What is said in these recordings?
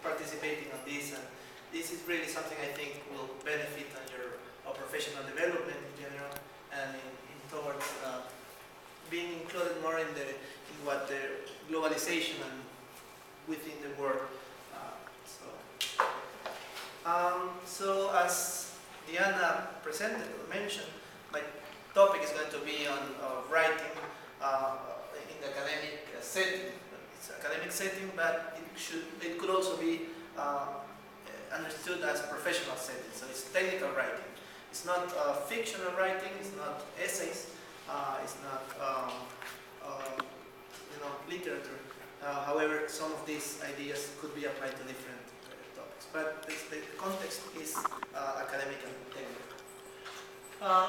participating on this, and this is really something I think will benefit on your professional development in general, and in towards being included more in what the globalization and within the world. So as Diana presented or mentioned, my topic is going to be on writing in the academic setting. It's an academic setting, but it could also be understood as professional setting. So it's technical writing. It's not fictional writing. It's not essays. It's not literature. However, some of these ideas could be applied to different topics. But the context is academic and technical.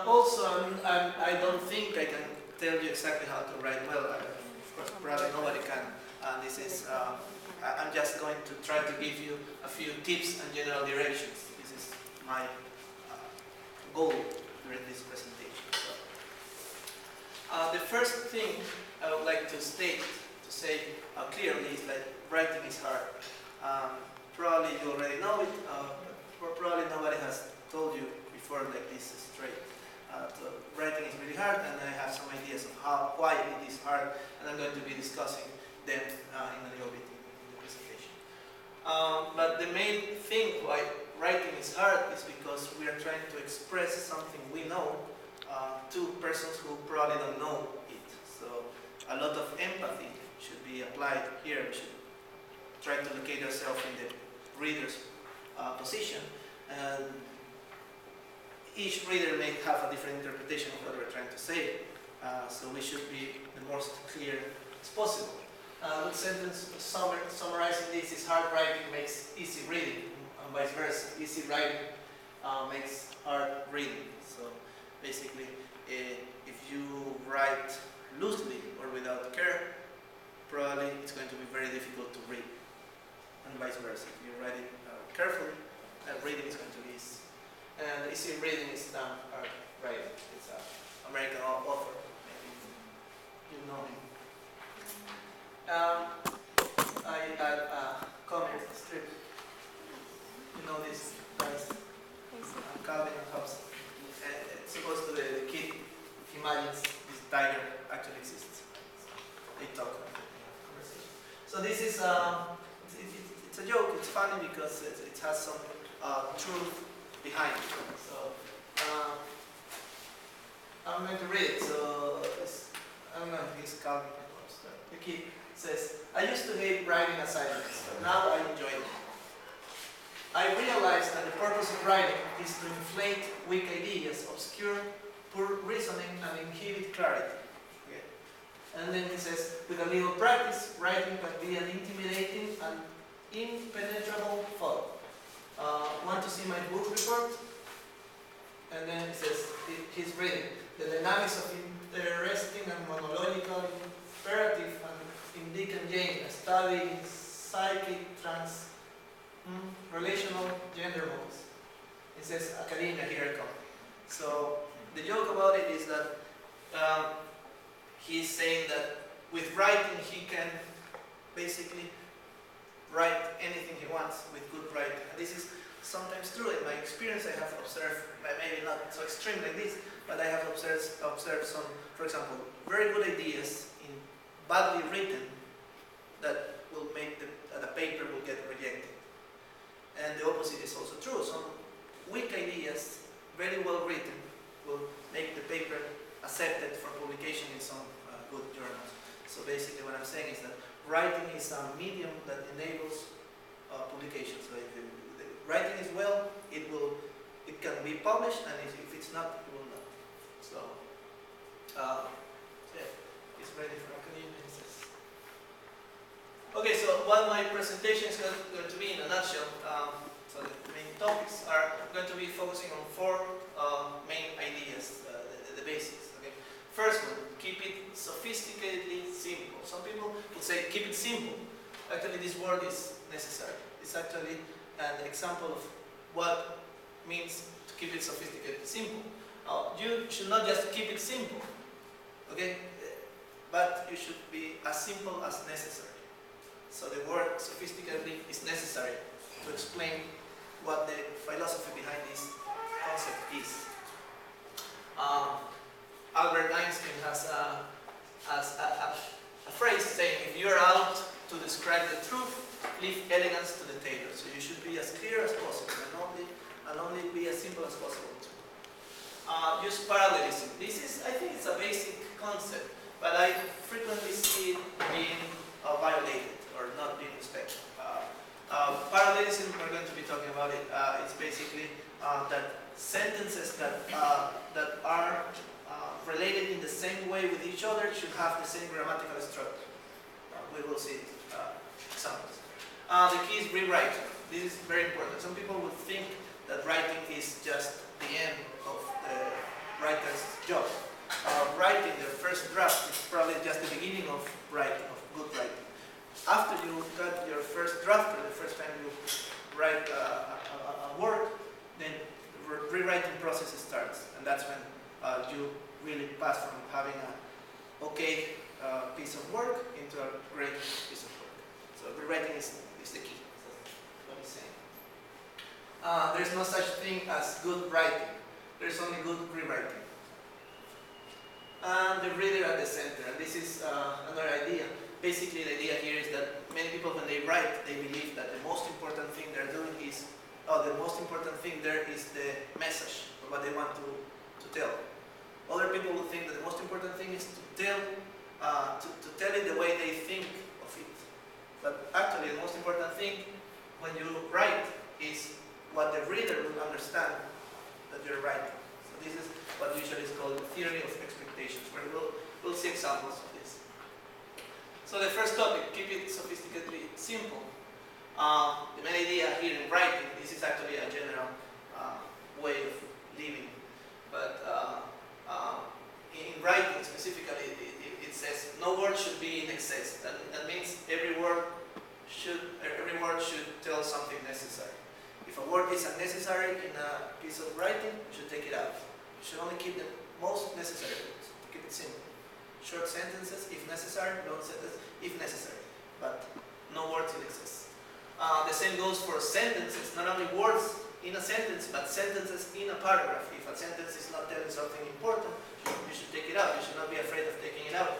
Also, I don't think I can tell you exactly how to write well. Of course, probably nobody can. This is I'm just going to try to give you a few tips and general directions. This is my goal during this presentation. So, the first thing I would like to say clearly is that writing is hard. Probably you already know it, or probably nobody has told you before like this straight. So writing is really hard, and I have some ideas of why it is hard, and I'm going to be discussing them in a little bit in the presentation. But the main thing why writing is hard is because we are trying to express something we know to persons who probably don't know it. So a lot of empathy should be applied here. We should try to locate ourselves in the reader's position, and each reader may have a different interpretation of what we're trying to say. So we should be the most clear as possible. Good sentence summarizing this is hard writing makes easy reading, and vice versa. Easy writing makes hard reading. So basically, if you write loosely or without care, probably it's going to be very difficult to read, and vice versa. If you write it carefully, reading is going to be easy. And easy reading is hard writing. It's an American author. Maybe you know him. I had a comic strip. You know this, guys? Calvin and Hobbes. It's supposed to be the kid imagines this tiger actually exists. So they talk about it in a conversation. So this is it's a joke. It's funny because it has some truth behind it. So I'm going to read it. So I don't know if it's Calvin or Hobbes. The kid says, "I used to hate writing assignments, but now I enjoy it. I realized that the purpose of writing is to inflate weak ideas, obscure poor reasoning, and inhibit clarity." Okay. And then he says, "With a little practice, writing can be an intimidating and impenetrable foe. Want to see my book report?" And then he says, he's reading, "The dynamics of interesting and monological imperative and in Dick and Jane, a study in psychic relational gender modes." It says academia, here I come. So the joke about it is that he's saying that with writing he can basically write anything he wants with good writing. And this is sometimes true. In my experience I have observed, maybe not so extreme like this, but I have observed some, for example, very good ideas in badly written that will make the paper will get rejected. And the opposite is also true. Some weak ideas, very well written, will make the paper accepted for publication in some good journals. So basically what I'm saying is that writing is a medium that enables publication. So if the writing is well, it can be published, and if it's not, it will not. So yeah, it's ready for academia. Okay, so what my presentation is going to be in a nutshell, so the main topics are going to be focusing on four main ideas, the basics. Okay, first one, keep it sophisticatedly simple. Some people would say keep it simple. Actually, this word is necessary. It's actually an example of what means to keep it sophisticatedly simple. You should not just keep it simple, okay, but you should be as simple as necessary. So the word sophisticatedly is necessary explain what the philosophy behind this concept is. Albert Einstein has a phrase saying, if you're out to describe the truth, leave elegance to the tailor. So you should be as clear as possible and only be as simple as possible. Use parallelism. This is, I think it's a basic concept, but I frequently see it being violated or not being respected. Parallelism, we're going to be talking about it. It's basically that sentences that are related in the same way with each other should have the same grammatical structure. We will see examples. The key is rewriting. This is very important. Some people would think that writing is just the end of the writer's job. Writing the first draft is probably just the beginning of writing, of good writing. After you got your first draft, or the first time you write a word, then the rewriting process starts, and that's when you really pass from having an okay piece of work into a great piece of work. So rewriting is the key. That's what he's saying. There's no such thing as good writing. There's only good rewriting. And the reader at the center. And this is another idea. Basically, the idea here is that many people, when they write, they believe that the most important thing they're doing is, the most important thing there is the message, or what they want to tell. Other people will think that the most important thing is to tell it the way they think of it. But actually, the most important thing when you write is what the reader will understand that you're writing. So this is what usually is called the theory of expectations, where we'll see examples of this. So the first topic, keep it sophisticatedly simple. The main idea here in writing, this is actually a general way of living, but in writing specifically, it says no word should be in excess. That means every word should tell something necessary. If a word is unnecessary in a piece of writing, you should take it out. You should only keep the most necessary words. Keep it simple. Short sentences if necessary, long sentences if necessary, but no words in excess. The same goes for sentences, not only words in a sentence, but sentences in a paragraph. If a sentence is not telling something important, you should take it out. You should not be afraid of taking it out.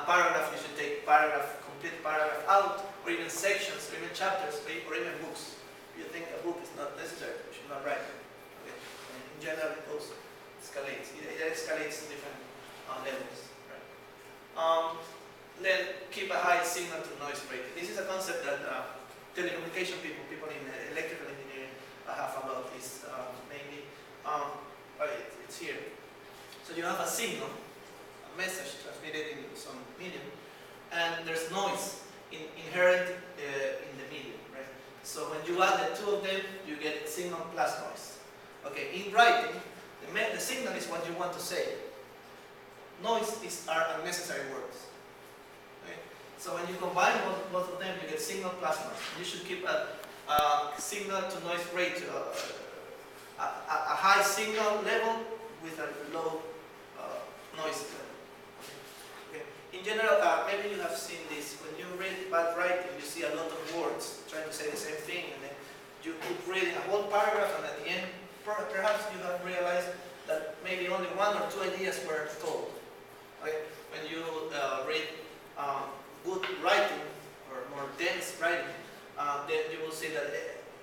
Paragraph, you should take complete paragraph out, or even sections, or even chapters, or even books. If you think a book is not necessary, you should not write it. Okay? And in general, it goes escalates. It escalates to different levels. Right? Then keep a high signal to noise ratio. This is a concept that telecommunication people in electrical engineering have about this mainly. It's here. So you have a signal, a message transmitted in some medium, and there's noise inherent in the medium, right? So when you add the two of them, you get signal plus noise. Okay, in writing, the signal is what you want to say. Noise are unnecessary words. Okay? So when you combine both of them, you get signal plus noise. You should keep a signal to noise ratio, a high signal level with a low noise level. Okay. In general, maybe you have seen this. When you read bad writing, you see a lot of words trying to say the same thing, and then you keep reading a whole paragraph, and at the end, perhaps you have realized that maybe only one or two ideas were told. Okay? When you read good writing, or more dense writing, then you will see that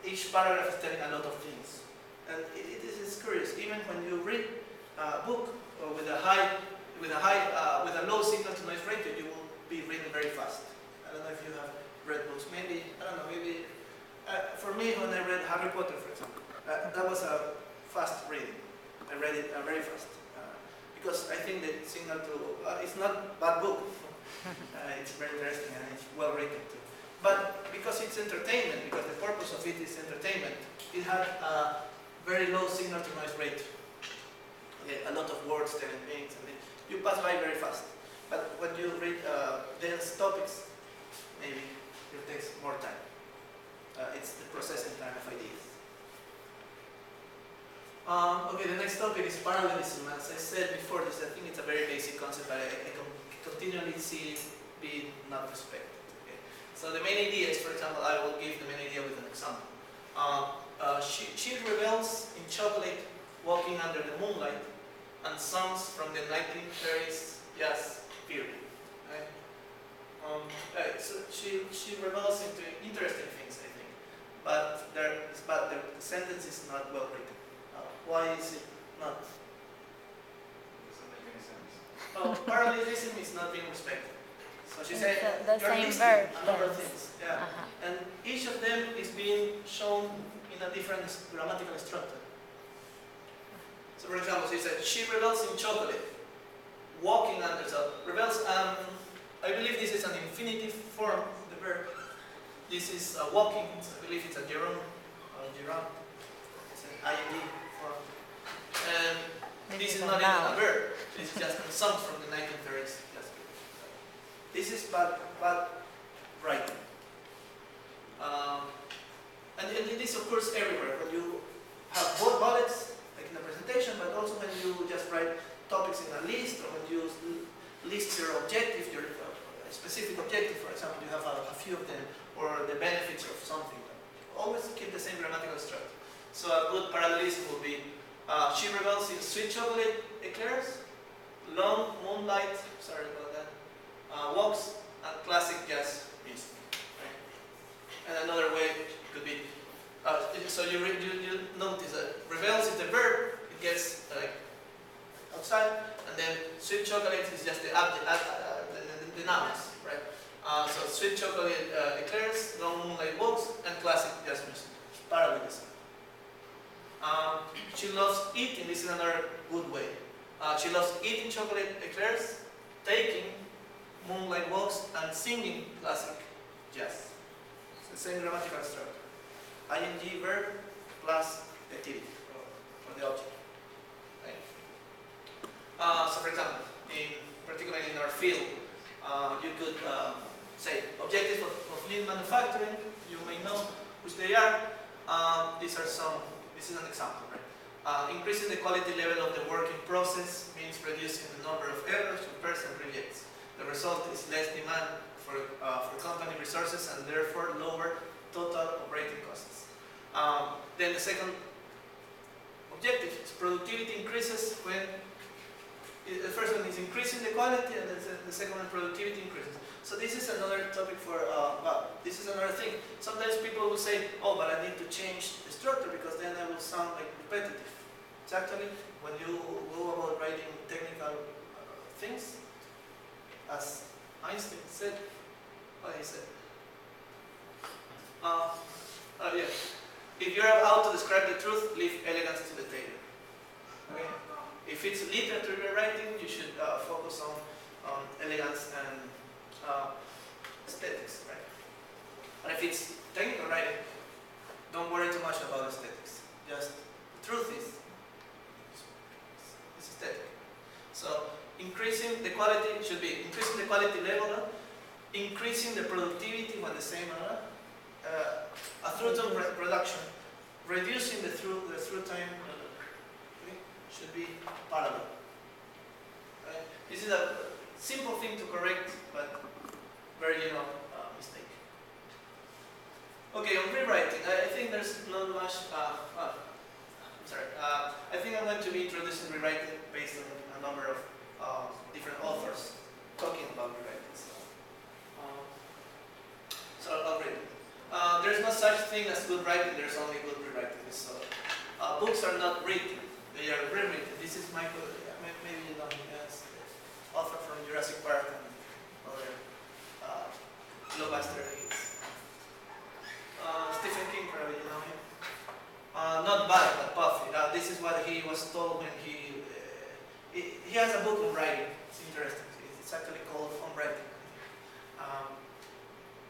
each paragraph is telling a lot of things. And it is curious. Even when you read a book with a low signal to noise ratio, you will be reading very fast. I don't know if you have read books. Maybe, I don't know, maybe, for me, when I read Harry Potter, for example, that was a fast reading. I read it very fast. Because I think the signal to, it's not a bad book. It's very interesting and it's well written too. But because it's entertainment, because the purpose of it is entertainment, it had a very low signal to noise ratio. Okay, a lot of words telling things, and you pass by very fast. But when you read dense topics, maybe it takes more time. It's the processing time of ideas. Okay, the next topic is parallelism. As I said before, I think it's a very basic concept, but I continually see it being not respected. Okay? So the main idea is, for example, I will give the main idea with an example. She revels in chocolate walking under the moonlight and songs from the 1930s jazz period. Right? So she revels into interesting things, I think, but the sentence is not well written. Why is it not? Doesn't make any sense. Oh, parallelism is not being respected. So she said the same verb a number of tense. things, yeah, and each of them is being shown in a different grammatical structure. So, for example, she said she revels in chocolate, walking under. So revels. I believe this is an infinitive form of the verb. This is walking. So I believe it's a gerund. It's an IIE form. And this is not even a verb. This is just a song from the 1930s. This is bad writing. And this occurs everywhere. When you have both bullets, like in the presentation, but also when you just write topics in a list, or when you list your objectives, your specific objective, for example, you have a few of them, or the benefits of something. Always keep the same grammatical structure. So a good parallelism would be, she revels in sweet chocolate eclairs, long moonlight, sorry about that, walks, and classic jazz music. Right? And another way could be, so you notice that revels is the verb, it gets outside, and then sweet chocolate is just the nouns, right? So sweet chocolate eclairs, long moonlight walks, and classic jazz music. Parallelism. She loves eating. This is another good way. She loves eating chocolate eclairs, taking moonlight walks, and singing classic jazz. It's the same grammatical structure. ING verb plus the activity or the object. Right? So, for example, particularly in our field, you could say objectives of lean manufacturing. You may know which they are. These are some. This is an example, right? Increasing the quality level of the working process means reducing the number of errors a person rejects. The result is less demand for company resources and therefore lower total operating costs. Then the second objective is productivity increases when the first one is increasing the quality, and the second one productivity increases. So this is another topic for, this is another thing. Sometimes people will say, oh, but I need to change the structure because then I will sound like repetitive. It's actually, when you go about writing technical things, as Einstein said, what he said, yeah. If you're out to describe the truth, leave elegance to the tailor. Okay? If it's literature you're writing, you should focus on elegance and aesthetics, right? And if it's technical writing, don't worry too much about aesthetics. Just the truth is aesthetic. So increasing the quality should be increasing the quality level, increasing the productivity when the same, a through time reduction, reducing the through time should be parallel. Right? This is a simple thing to correct, but very mistake. Okay, on rewriting, I think there's not much. I'm sorry. I think I'm going to be introducing rewriting based on a number of different authors talking about rewriting. So I'll read it. There's no such thing as good writing. There's only good rewriting. So books are not written. They are rewritten. This is Michael, maybe you know him as the author from Jurassic Park and other blockbuster hits. Stephen King, probably you know him. Not bad, but puffy. This is what he was told when he has a book on writing. It's interesting. It's actually called On Writing.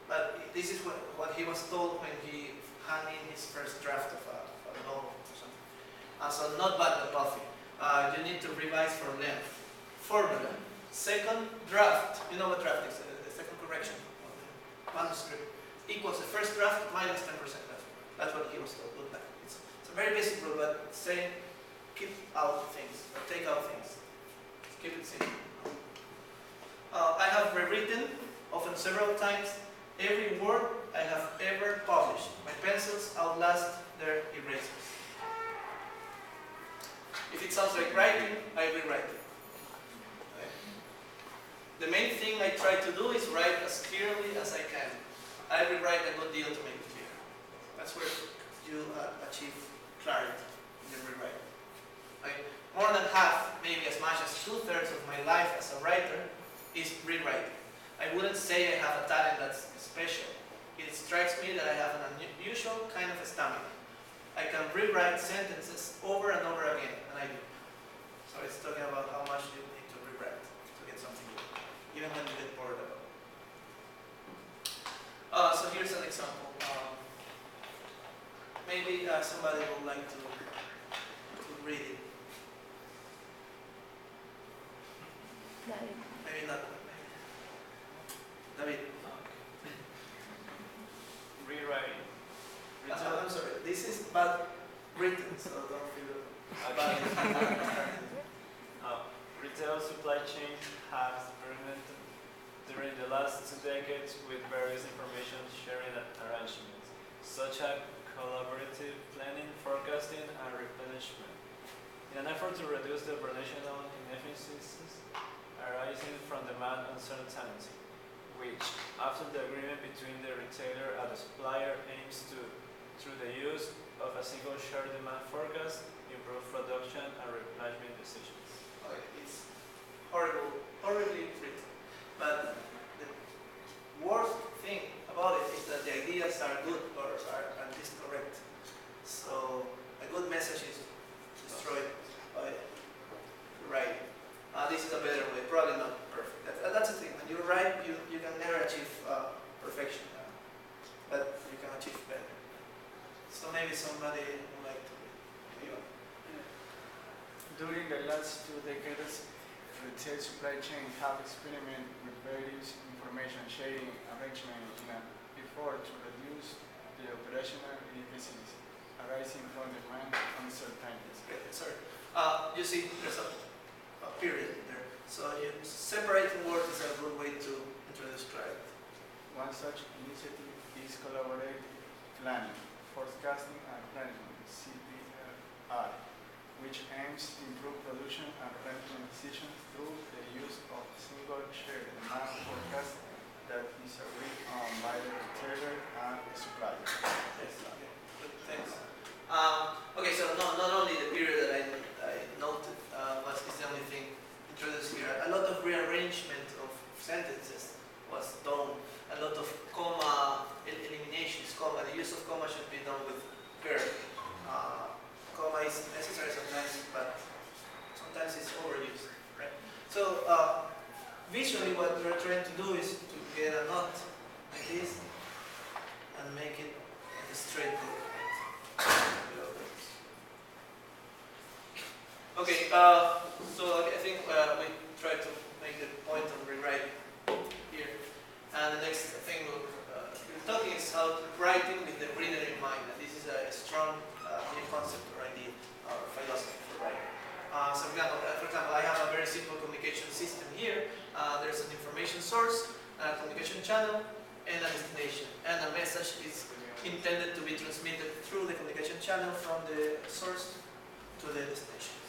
But this is what he was told when he handed in his first draft of a novel or something. So not bad, but puffy. You need to revise for length. Formula. Second draft. You know what draft is? The second correction of the manuscript equals the first draft minus 10%. That's what he was told. Look back. It's a very basic rule, but saying keep out things or take out things. Keep it simple. I have rewritten often several times every word I have ever published. My pencils outlast their erasers. If it sounds like writing, I rewrite it. Okay. The main thing I try to do is write as clearly as I can. I rewrite a good deal to make it clear. That's where you achieve clarity in your rewriting. Okay. More than half, maybe as much as 2/3 of my life as a writer is rewriting. I wouldn't say I have a talent that's special. It strikes me that I have an unusual kind of stamina. I can rewrite sentences over and over again, and I do. So it's talking about how much you need to rewrite to get something good, even when you get bored about it. So here's an example. Maybe somebody would like to read it. Maybe not. David. Rewriting. I'm sorry. This is bad written, so don't feel bad. Retail supply chain has experimented during the last 2 decades with various information sharing arrangements, such as collaborative planning, forecasting, and replenishment. In an effort to reduce the operational inefficiencies arising from demand uncertainty, which, after the agreement between the retailer and the supplier, aims to, through the use of a single shared demand forecast, improve production and replenishment decisions. Okay, it's horribly written. But the worst thing about it is that the ideas are good or are at least correct. So a good message is destroyed by writing. This is a better way, probably not perfect. That's the thing. When you write, you can never achieve perfection, but you can achieve better. So maybe somebody would like to read. During the last 2 decades, retail supply chain have experimented with various information sharing arrangements in an effort to reduce the operational inefficiencies arising from demand uncertainties. Okay, sorry. You see, there's a period there. So separating words is a good way to introduce clarity. One such initiative is collaborative planning, forecasting and management (CPR), which aims to improve production and replenishment decisions through the use of single shared demand forecast that is agreed on by the retailer and the supplier. Yes, okay. Good, thanks. Okay, so not only the period that I noted is the only thing introduced here. A lot of rearrangement of sentences was done. A lot of comma eliminations. The use of comma should be done with curve. Comma is necessary sometimes, but sometimes it's overused, right? So visually, what we're trying to do is to get a knot like this and make it like a straight line. Okay, so I think we tried to make the point of rewriting here. And the next thing we're talking is how writing with the reader in mind. And this is a strong new concept or idea or philosophy for writing. So for example, I have a very simple communication system here. There's an information source, a communication channel, and a destination. And a message is intended to be transmitted through the communication channel from the source to the destination.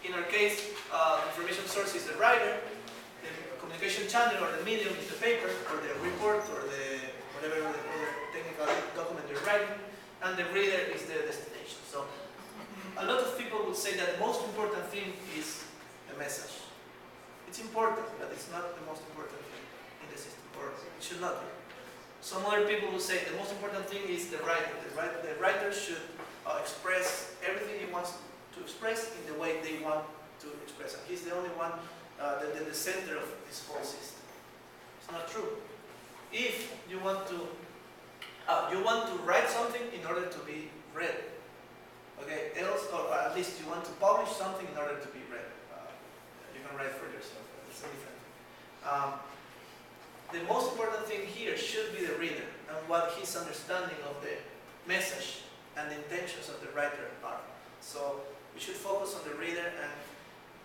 In our case, the information source is the writer, the communication channel or the medium is the paper or the report or the whatever other technical document you're writing, and the reader is the destination. So a lot of people would say that the most important thing is the message. It's important, but it's not the most important thing in the system, or it should not be. Some other people will say the most important thing is the writer. The writer should express everything he wants to express in the way they want to express it. He's the only one, the center of this whole system. It's not true. If you want to write something in order to be read, okay? Else, or at least you want to publish something in order to be read. You can write for yourself. It's a different thing. The most important thing here should be the reader and what his understanding of the message and the intentions of the writer are. So we should focus on the reader and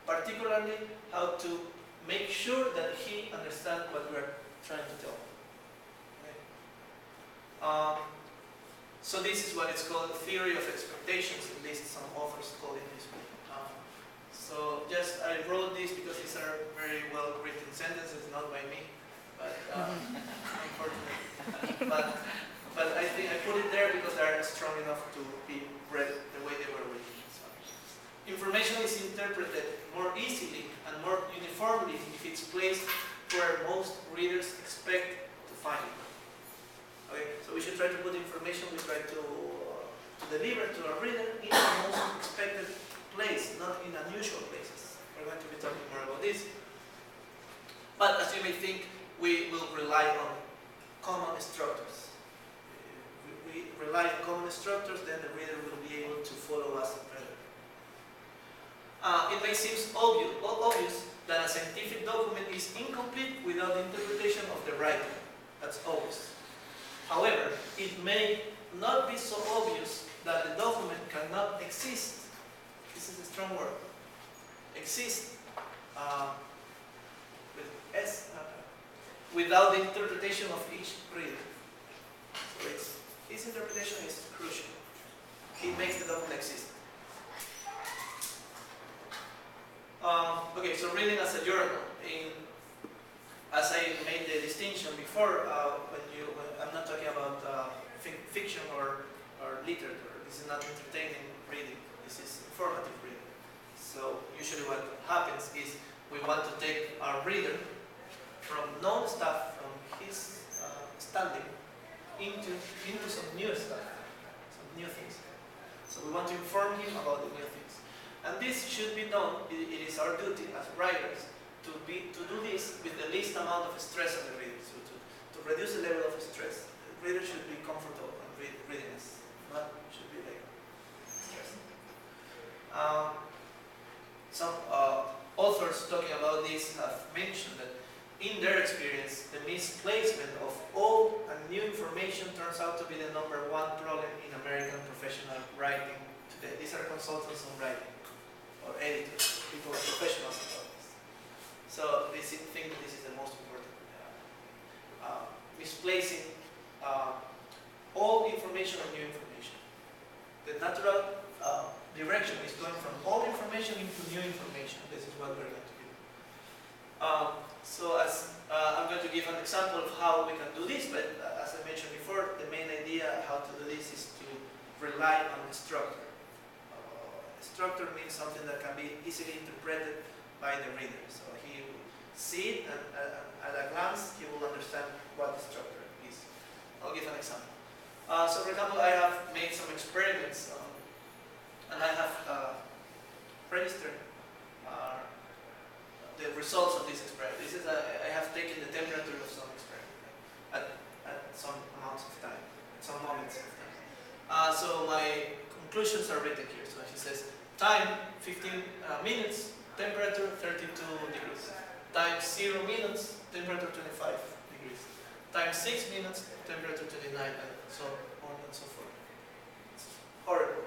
particularly how to make sure that he understands what we're trying to tell him. Um, so this is what it's called theory of expectations, at least some authors call it this way. So just I wrote this because these are very well written sentences, not by me, but unfortunately. But I think I put it there because they are strong enough to be read the way they were written. So, information is interpreted more easily and more uniformly if it's placed where most readers expect to find it. Okay, so we should try to put information we try to deliver to our reader in the most expected place, not in unusual places. We're going to be talking more about this. But as you may think, we will rely on common structures. We rely on common structures, then the reader will be able to follow us better. It may seem obvious that a scientific document is incomplete without the interpretation of the writer. That's obvious. However, it may not be so obvious that the document cannot exist. This is a strong word. Exist with S without the interpretation of each reader. So his interpretation is crucial. It makes the document exist. Okay, so reading as a journal. As I made the distinction before, I'm not talking about fiction or literature. This is not entertaining reading. This is informative reading. So usually what happens is we want to take our reader from known stuff, from his standing, into some new stuff, some new things. So we want to inform him about the new things. And this should be done. It is our duty as writers to do this with the least amount of stress on the reader, so to reduce the level of stress. The reader should be comfortable and reading this, not should be like stressed. Some authors talking about this have mentioned that in their experience, the misplacement of old and new information turns out to be the #1 problem in American professional writing today. These are consultants on writing, or editors, people who are professionals about this. So they think that this is the most important. Misplacing old information and new information. The natural direction is going from old information into new information. This is what we're going to do. So I'm going to give an example of how we can do this, but as I mentioned before, the main idea how to do this is to rely on a structure. A structure means something that can be easily interpreted by the reader. So he will see it and at a glance he will understand what the structure is. I'll give an example. So for example, I have made some experiments and I have registered the results of this experiment. This is I have taken the temperature of some experiment at some amounts of time, at some moments of time. So my conclusions are written here. So she says, time 15 minutes, temperature 32 degrees. Time 0 minutes, temperature 25 degrees. Time 6 minutes, temperature 29, and so on and so forth. It's horrible.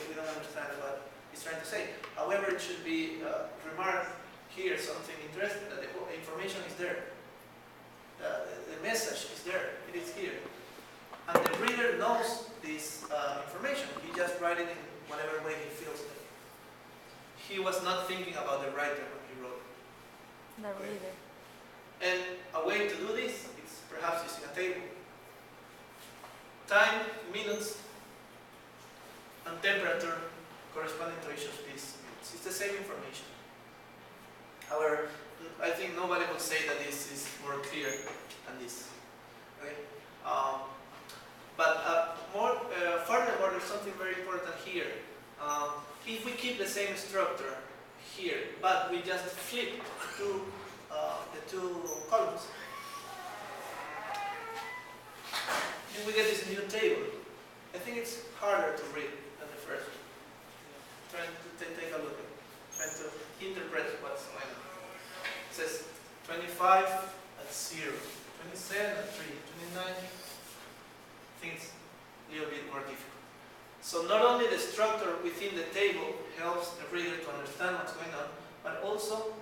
We don't understand what he's trying to say. However, it should be remarked here something interesting, that the information is there. The message is there. It is here. And the reader knows this information. He just writes it in whatever way he feels it. He was not thinking about the writer when he wrote it. The reader. And a way to do this is perhaps using a table. Time, minutes, and temperature corresponding to each of these units. It's the same information. However, I think nobody would say that this is more clear than this. Okay? Furthermore, there's something very important here. If we keep the same structure here, but we just flip the two columns, then we get this new table. I think it's harder to read than the first one. Trying to take a look at it, trying to interpret what's going on. It says 25 at 0, 27 at 3, 29. I think it's a little bit more difficult. So not only the structure within the table helps the reader to understand what's going on, but also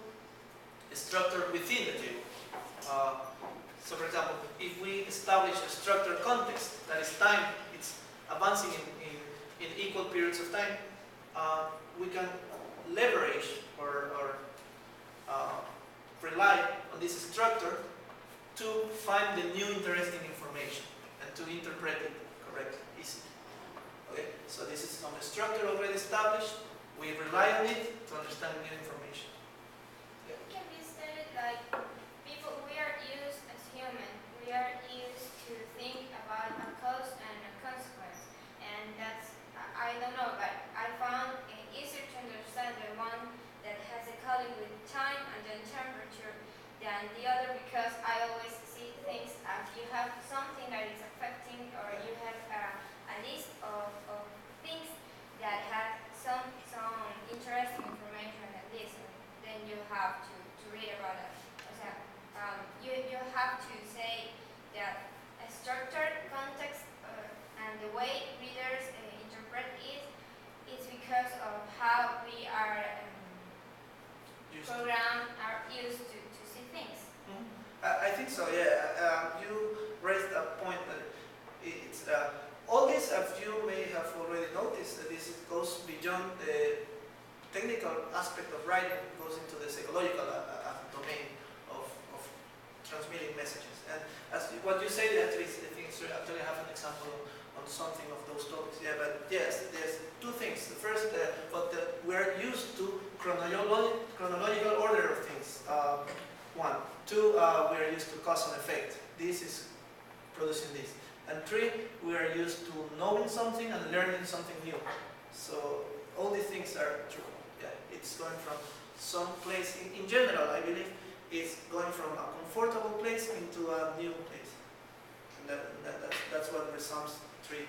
the structure within the table. So for example, if we establish a structured context that is rely on it to understand new information. It can be stated like people, we are used as human, we are used to think about a cause and a consequence. And that's, I don't know, but I found it easier to understand the one that has a column with time and then temperature than the other, because I always see things as you have something that is affecting, or you have a list of things that have some interesting information at least, and then you have to read about it. You have to say that a structured context and the way readers interpret it is because of how we are programmed, are used to see things. I think so, yeah. You raised a point that it's all this, as you may have already noticed, that this goes beyond the technical aspect of writing, it goes into the psychological domain of transmitting messages. And as what you say, actually, I think actually have an example on something of those topics. Yeah, but yes, there's two things. The first, we're used to chronological order of things. One. Two, we're used to cause and effect. This is producing this. And three, we are used to knowing something and learning something new. So all these things are true. Yeah, it's going from some place. In general, I believe it's going from a comfortable place into a new place. And that's what resumes three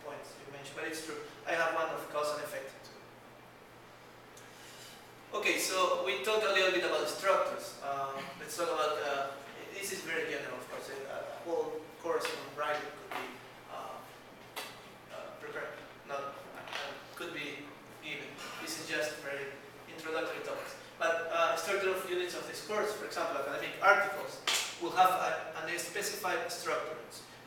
points you mentioned. But it's true. I have one of cause and effect too. Okay, so we talked a little bit about structures. Let's talk about, this is very general, of course. A whole course on writing could be prepared. Could be even. This is just very introductory topics. But structure of units of this course, for example, academic articles, will have a specified structure.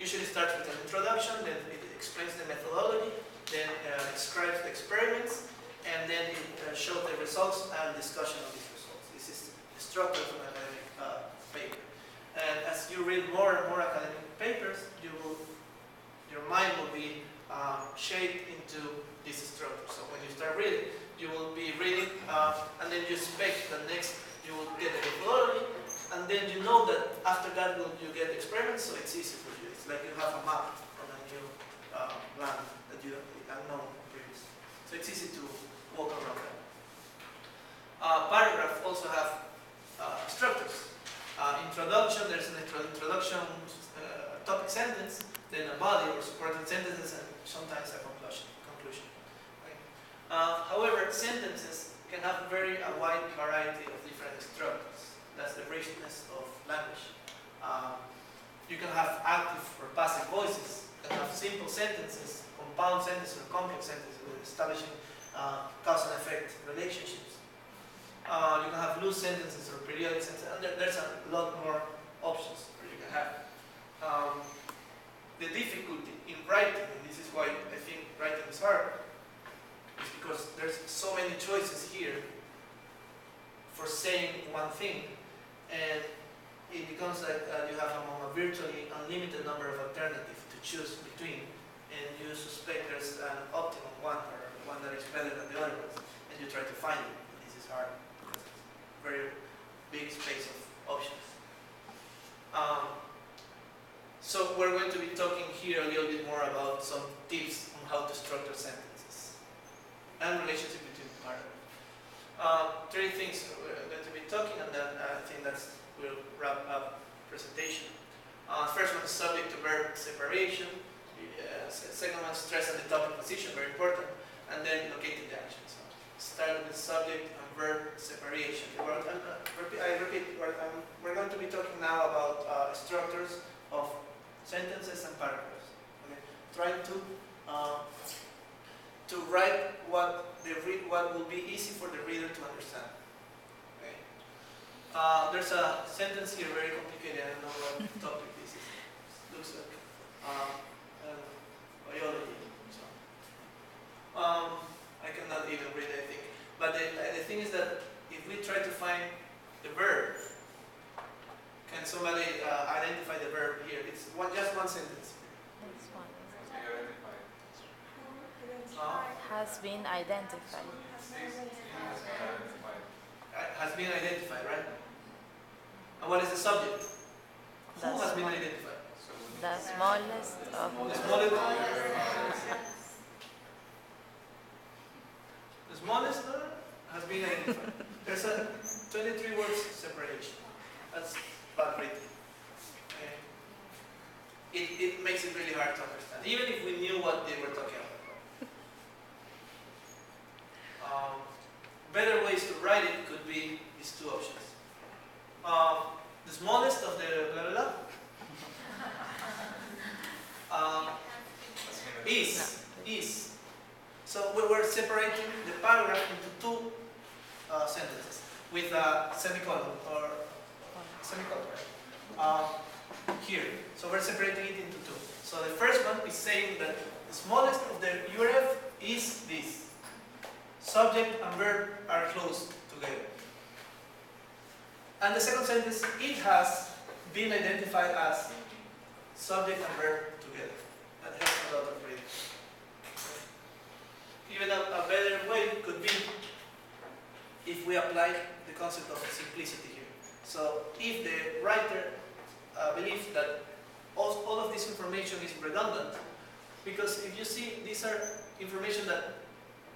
Usually starts with an introduction, then it explains the methodology, then describes the experiments, and then it shows the results and discussion of these results. This is the structure of an academic paper. And as you read more and more academic papers, your mind will be shaped into this structure. So when you start reading, you will be reading, and then you expect that next you will get the methodology, and then you know that after that you get experiments, so it's easy for you. It's like you have a map on a new land that you have known previously. So it's easy to walk around that. Paragraphs also have structures. Introduction, there's an introduction topic sentence, then a body or supporting sentences, and sometimes a conclusion. Okay. However, sentences can have a wide variety of different structures. That's the richness of language. You can have active or passive voices. You can have simple sentences, compound sentences, or complex sentences with establishing cause and effect relationships. You can have loose sentences or periodic sentences, and there's a lot more options where you can have. The difficulty in writing, and this is why I think writing is hard, is because there's so many choices here for saying one thing, and it becomes like you have a virtually unlimited number of alternatives to choose between, and you suspect there's an optimum one or one that is better than the other ones, and you try to find it. This is hard. Very big space of options. So we're going to be talking here a little bit more about some tips on how to structure sentences and relationship between paragraphs. Three things we're going to be talking, and then I think we'll wrap up presentation. First one is subject-to-verb separation. Second one, stress on the topic position, very important, and then locating the action. So start with subject and verb separation. I repeat, we're going to be talking now about structures of sentences and paragraphs. Okay? Trying to write what will be easy for the reader to understand. Okay? There's a sentence here very complicated. I don't know what topic this is. It looks like biology. So, I cannot even read it, I think. But the thing is that if we try to find the verb, can somebody identify the verb here? It's just one sentence. That's one. has been identified. Has been identified, right? And what is the subject? The Who has been small- identified? The smallest of The smallest. The smallest has been identified. There's a 23 words separation. That's bad written. Okay. It makes it really hard to understand, even if we knew what they were talking about. Better ways to write it could be these two options. The smallest of the blah blah blah is. So we were separating the paragraph into two sentences with a semicolon or semicolon, right? Here. So we're separating it into two. So the first one is saying that the smallest of the URF is this. Subject and verb are close together. And the second sentence, it has been identified as subject and verb together. That helps a lot of reading. Even a better way could be if we apply the concept of simplicity here. So if the writer believes that all of this information is redundant, because if you see, these are information that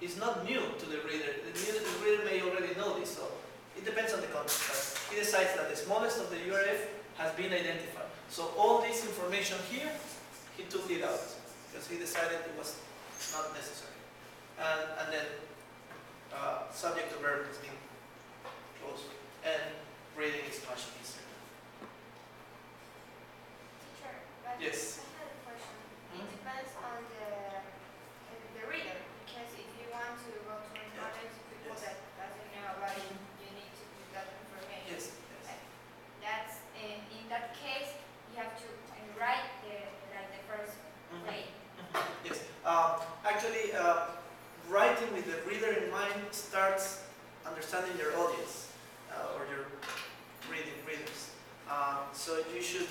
is not new to the reader. The reader may already know this, so it depends on the context. He decides that the smallest of the URF has been identified. So all this information here, he took it out because he decided it was not necessary. And then subject to verb has been closed, and reading is much easier. Teacher, but Yes. I had a question. It depends on the reader, because if you want to go to knowledge people Yes. that doesn't know about it, you need to put that information. Yes. That's in that case you have to write the first way. Yes. Actually, writing with the reader in mind starts understanding your audience or your readers. So you should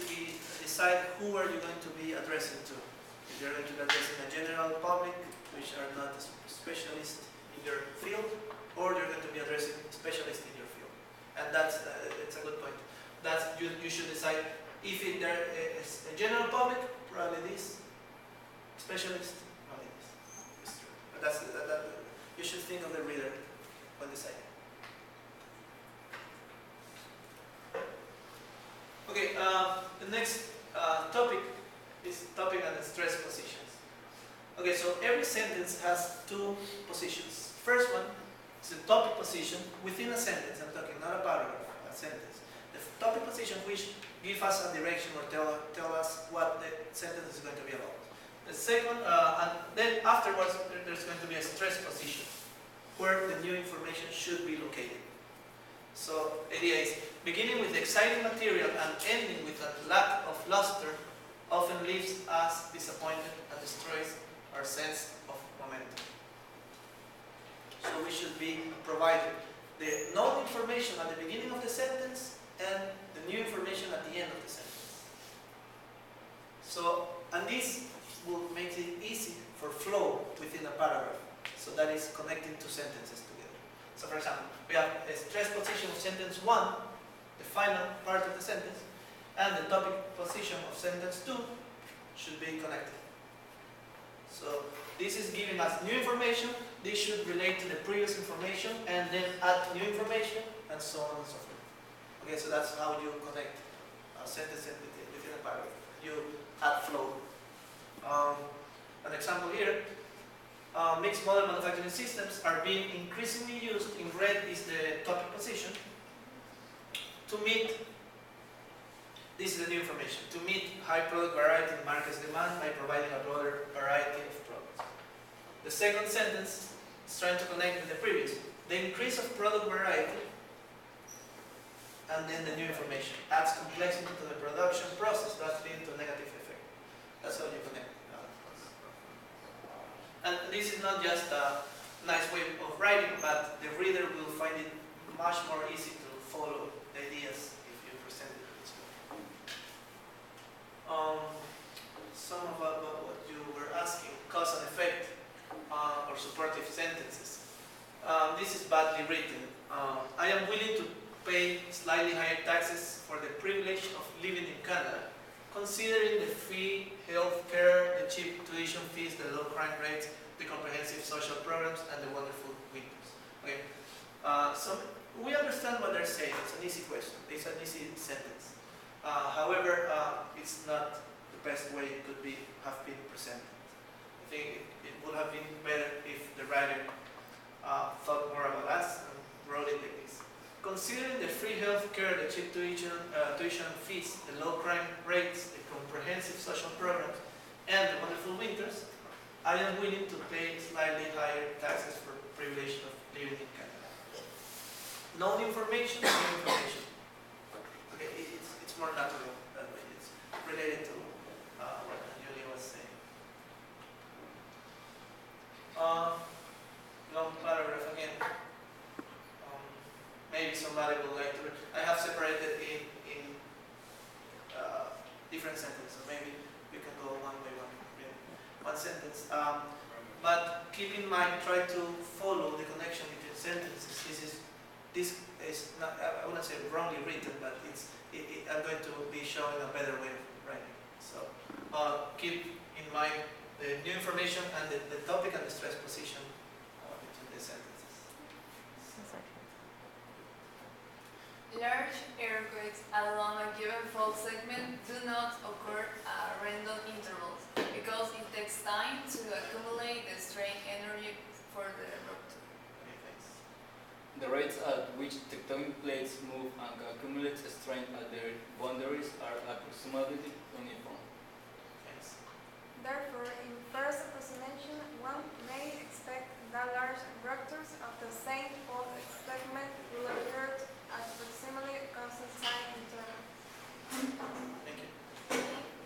decide who are you going to be addressing to. If you're going to be addressing a general public, which are not specialists in your field, or you're going to be addressing specialists in your field. And that's it's a good point. You should decide if there is a general public, probably this, specialist, probably this. It's true. But you should think of the reader when deciding. Okay, the next topic is topic and stress positions. Okay, so every sentence has two positions. First one is the topic position within a sentence. I'm talking not a paragraph, a sentence. The topic position which gives us a direction or tell us what the sentence is going to be about. The second, and then afterwards there's going to be a stress position where the new information should be located. So the idea is beginning with exciting material and ending with a lack of luster often leaves us disappointed and destroys our sense of momentum. So we should be provided the known information at the beginning of the sentence and the new information at the end of the sentence. So, and this will make it easy for flow within a paragraph. So that is connecting two sentences together. So for example, we have a stress position of sentence 1, the final part of the sentence, and the topic position of sentence 2 should be connected. So this is giving us new information, this should relate to the previous information, and then add new information, and so on and so forth. Okay, so that's how you connect sentences within a paragraph. You add flow. An example here, mixed model manufacturing systems are being increasingly used. In red is the topic position to meet, this is the new information, to meet high product variety in market's demand by providing a broader variety of products. The second sentence is trying to connect with the previous. The increase of product variety and then the new information adds complexity to the production process, thus leading to a negative effect. That's how you connect. And this is not just a nice way of writing, but the reader will find it much more easy to follow the ideas if you present it this way. Some of what you were asking, cause and effect, or supporting badly written. I am willing to pay slightly higher taxes for the privilege of living in Canada, considering the free health care, the cheap tuition fees, the low crime rates, the comprehensive social programs, and the wonderful winters. Okay? So we understand what they're saying. It's an easy question. It's an easy sentence. However, it's not the best way it could have been presented. I think it would have been better if the writer thought more about us and wrote it like this. Considering the free health care, the cheap tuition fees, the low crime rates, the comprehensive social programs, and the wonderful winters, I am willing to pay slightly higher taxes for the privilege of living in Canada. No information, no information. Okay, it's more natural that way. It's related to what Julia was saying. Long paragraph again. Maybe somebody would like to read. I have separated in different sentences. Maybe we can go one by one. One sentence. But keep in mind, try to follow the connection between sentences. This is not, I wouldn't say wrongly written, but I'm going to be showing a better way of writing. So keep in mind the new information and the topic and the stress position between the sentences. Large earthquakes along a given fault segment do not occur at random intervals because it takes time to accumulate the strain energy for the rupture. Okay, thanks. The rates at which tectonic plates move and accumulate strain at their boundaries are approximately uniform. Thanks. Therefore, in first approximation, one may expect that large ruptures of the same fault segment will occur at approximately constant time interval. Thank you.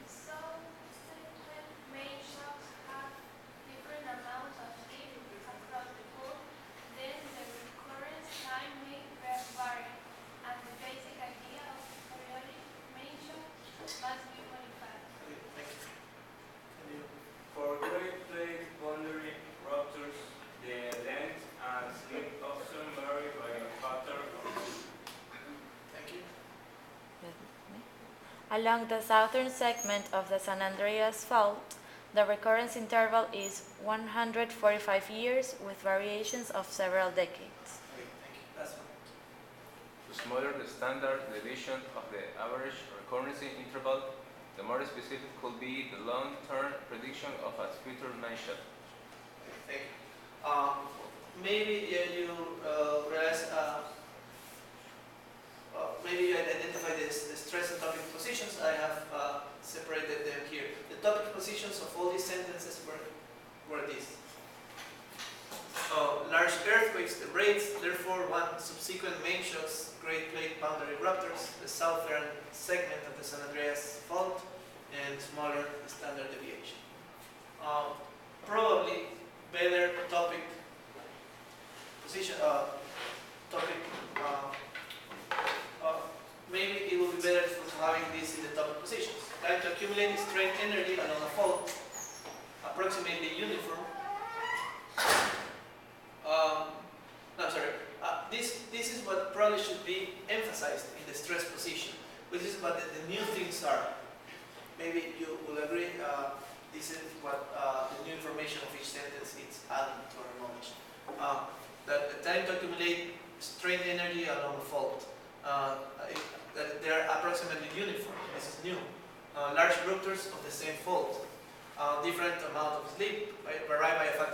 So, segment main shocks have different amounts of heat across the pool, then the recurrence time may vary, and the basic idea of periodic main shock must be modified. Okay, thank you. Can you? For great plate boundary ruptures, the length and slip often vary by a factor of 2. Thank you. Along the southern segment of the San Andreas Fault, the recurrence interval is 145 years with variations of several decades. Okay, thank you. That's one. The smaller the standard deviation of the average recurrency interval, the more specific could be the long-term prediction of a future main shock. Okay, thank you. Maybe you realize, maybe you identify the stress and topic positions. I have separated them here. The topic positions of all these sentences were these. Large earthquakes, the rates, therefore one subsequent main shocks, Great Plate boundary ruptures, the southern segment of the San Andreas Fault, and smaller standard deviation. Probably better topic position, maybe it would be better for having this in the topic positions. Time to accumulate strain energy along a fault, approximately uniform. No, I'm sorry. This is what probably should be emphasized in the stress position, which is what the new things are. Maybe you will agree. This is what the new information of each sentence is adding to our knowledge. That the time to accumulate strain energy along a fault. That they are approximately uniform. This is new. Large ruptures of the same fault. Different amount of slip vary by a factor